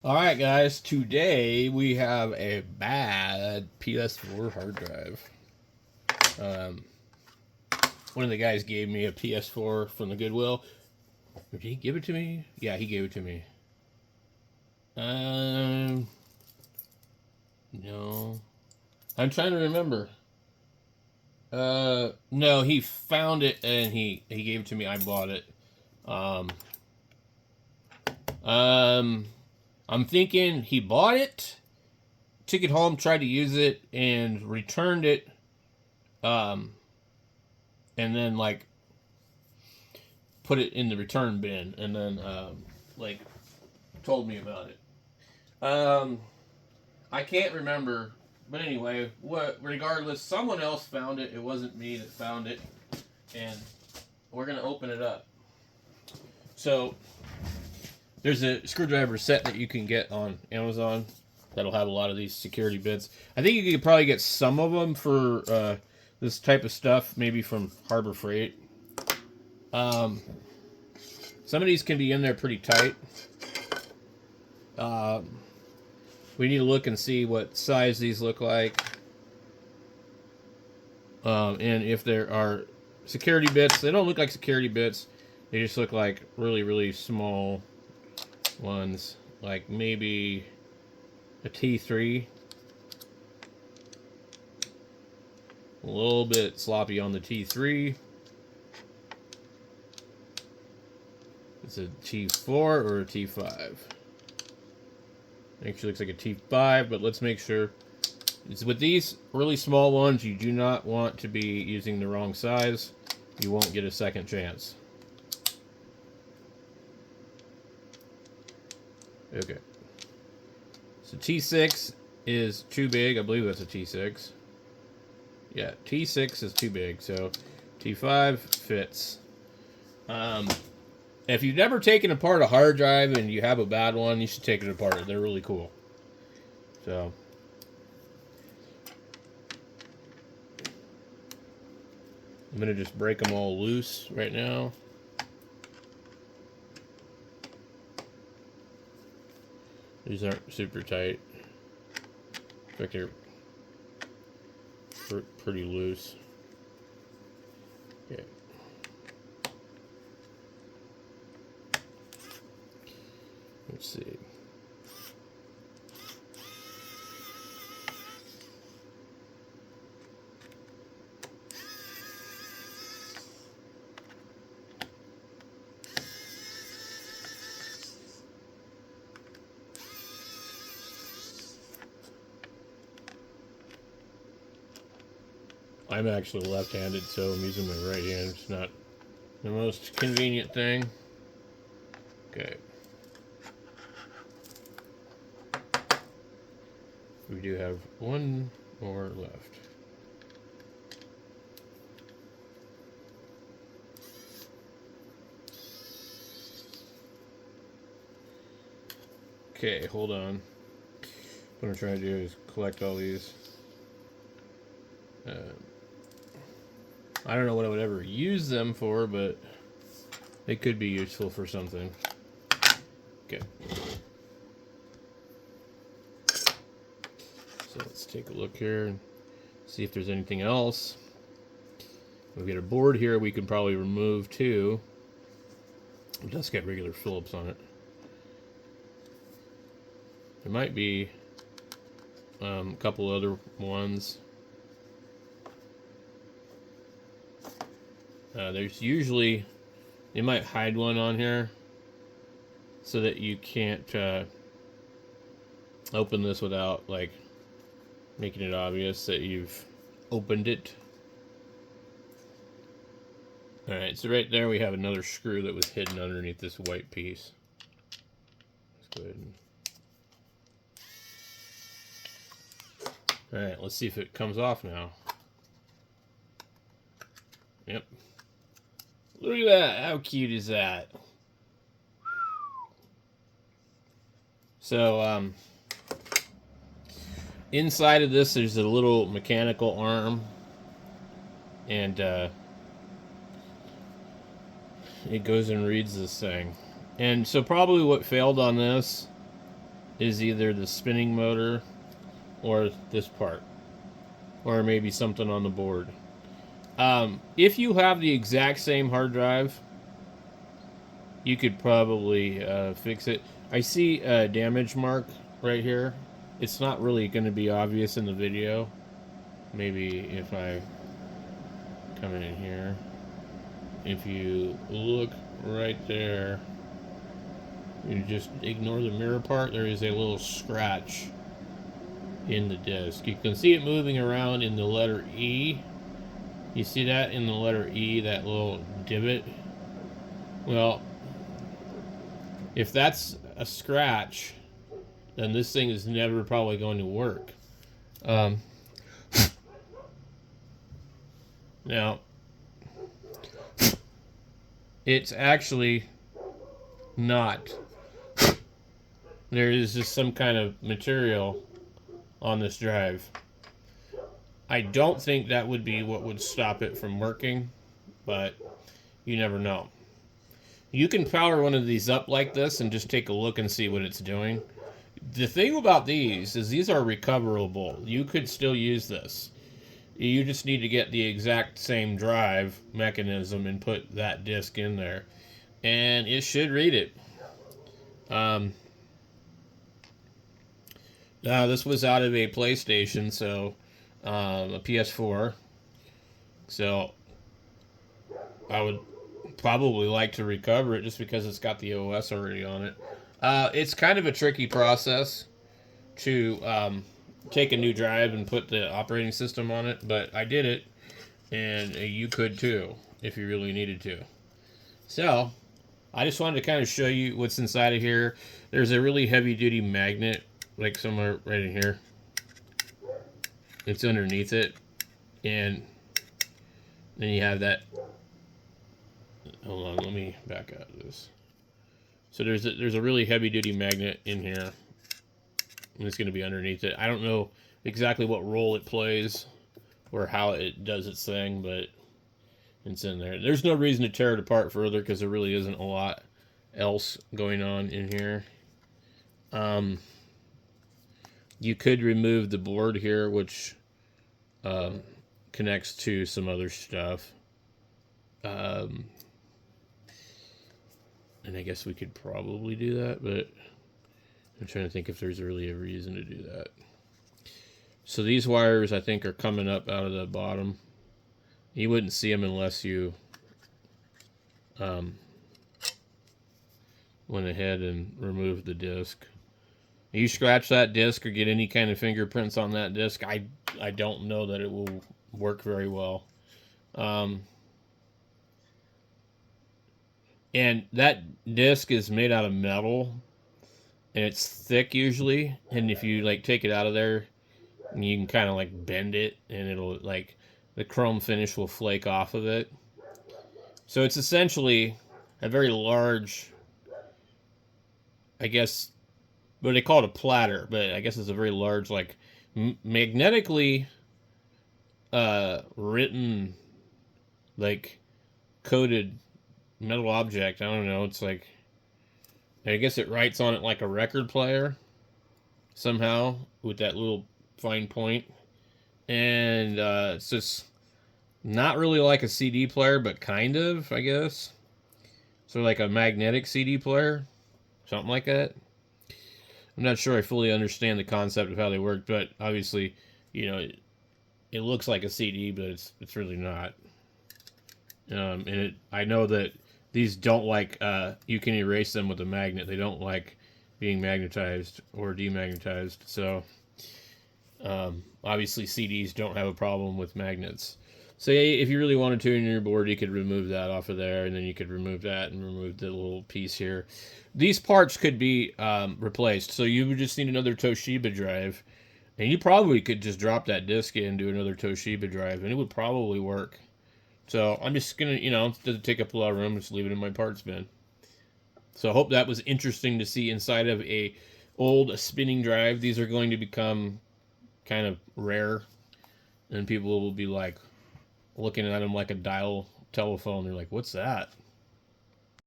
Alright guys, today we have a bad PS4 hard drive. Um, One of the guys gave me a PS4 from the Goodwill. Did he give it to me? Yeah, he gave it to me. Um, no. I'm trying to remember. No, he found it and he gave it to me. I bought it. Um, um, I'm thinking he bought it, took it home, tried to use it, and returned it. Um, and then like put it in the return bin, and then like told me about it. Um, I can't remember, but anyway, what? Regardless, someone else found it. It wasn't me that found it, and we're gonna open it up. So there's a screwdriver set that you can get on Amazon that'll have a lot of these security bits. I think you could probably get some of them for this type of stuff, maybe from Harbor Freight. Um, some of these can be in there pretty tight. We need to look and see what size these look like. And if there are security bits, they don't look like security bits. They just look like really, really small ones. Like maybe a T3. A little bit sloppy on the T3. It's a T4 or a T5. Actually looks like a T5, but let's make sure. It's with these really small ones, you do not want to be using the wrong size. You won't get a second chance. Okay. So T6 is too big. I believe that's a T6. Yeah, T6 is too big, so T5 fits. If you've never taken apart a hard drive and you have a bad one, you should take it apart. They're really cool. So I'm going to just break them all loose right now. These aren't super tight. In fact, they're pretty loose. Okay. Let's see. I'm actually left-handed, so I'm using my right hand. It's not the most convenient thing. Okay. We do have one more left. Okay, hold on. What I'm trying to do is collect all these. I don't know what I would ever use them for, but they could be useful for something. Okay. So let's take a look here and see if there's anything else. We've got a board here we can probably remove too. It does get regular Phillips on it. There might be a couple other ones. There's usually, they might hide one on here so that you can't open this without like making it obvious that you've opened it. Alright, so right there we have another screw that was hidden underneath this white piece. Let's go ahead and... Alright, let's see if it comes off now. Yep. Look at that. How cute is that? So, inside of this, there's a little mechanical arm. And, it goes and reads this thing. And so probably what failed on this is either the spinning motor or this part, or maybe something on the board. If you have the exact same hard drive, you could probably fix it. I see a damage mark right here. It's not really going to be obvious in the video. Maybe if I come in here, if you look right there, you just ignore the mirror part, there is a little scratch in the disc. You can see it moving around in the letter E. You see that in the letter E, that little divot? Well, if that's a scratch, then this thing is never probably going to work. Now, it's actually not. There is just some kind of material on this drive. I don't think that would be what would stop it from working, but you never know. You can power one of these up like this and just take a look and see what it's doing. The thing about these is these are recoverable. You could still use this. You just need to get the exact same drive mechanism and put that disc in there, and it should read it. Now, this was out of a PlayStation, so a PS4. So I would probably like to recover it just because it's got the OS already on it. It's kind of a tricky process to take a new drive and put the operating system on it, but I did it, and you could too if you really needed to. So I just wanted to kind of show you what's inside of here. There's a really heavy-duty magnet, like somewhere right in here. It's underneath it, and then you have that. Hold on, let me back out of this. So there's a really heavy-duty magnet in here, and it's going to be underneath it. I don't know exactly what role it plays or how it does its thing, but it's in there. There's no reason to tear it apart further because there really isn't a lot else going on in here. You could remove the board here, which connects to some other stuff. And I guess we could probably do that, but I'm trying to think if there's really a reason to do that. So these wires, I think, are coming up out of the bottom. You wouldn't see them unless you went ahead and removed the disc. You scratch that disc or get any kind of fingerprints on that disc, I don't know that it will work very well. And that disc is made out of metal, and it's thick usually, and if you like take it out of there, you can kind of like bend it, and it'll like the chrome finish will flake off of it. So it's essentially a very large, I guess, but they call it a platter, but I guess it's a very large, like magnetically written, like coated metal object. I don't know. It's like, I guess it writes on it like a record player somehow with that little fine point. And it's just not really like a CD player, but kind of, I guess. So like a magnetic CD player, something like that. I'm not sure I fully understand the concept of how they work, but obviously, you know, it looks like a CD, but it's really not. And I know that these don't like, you can erase them with a magnet. They don't like being magnetized or demagnetized. So, obviously CDs don't have a problem with magnets. So if you really wanted to in your board, you could remove that off of there, and then you could remove that and remove the little piece here. These parts could be replaced. So you would just need another Toshiba drive, and you probably could just drop that disc in, do another Toshiba drive, and it would probably work. So I'm just going to, you know, it doesn't take up a lot of room, just leave it in my parts bin. So I hope that was interesting to see inside of a old spinning drive. These are going to become kind of rare, and people will be like looking at them like a dial telephone. They're like, what's that?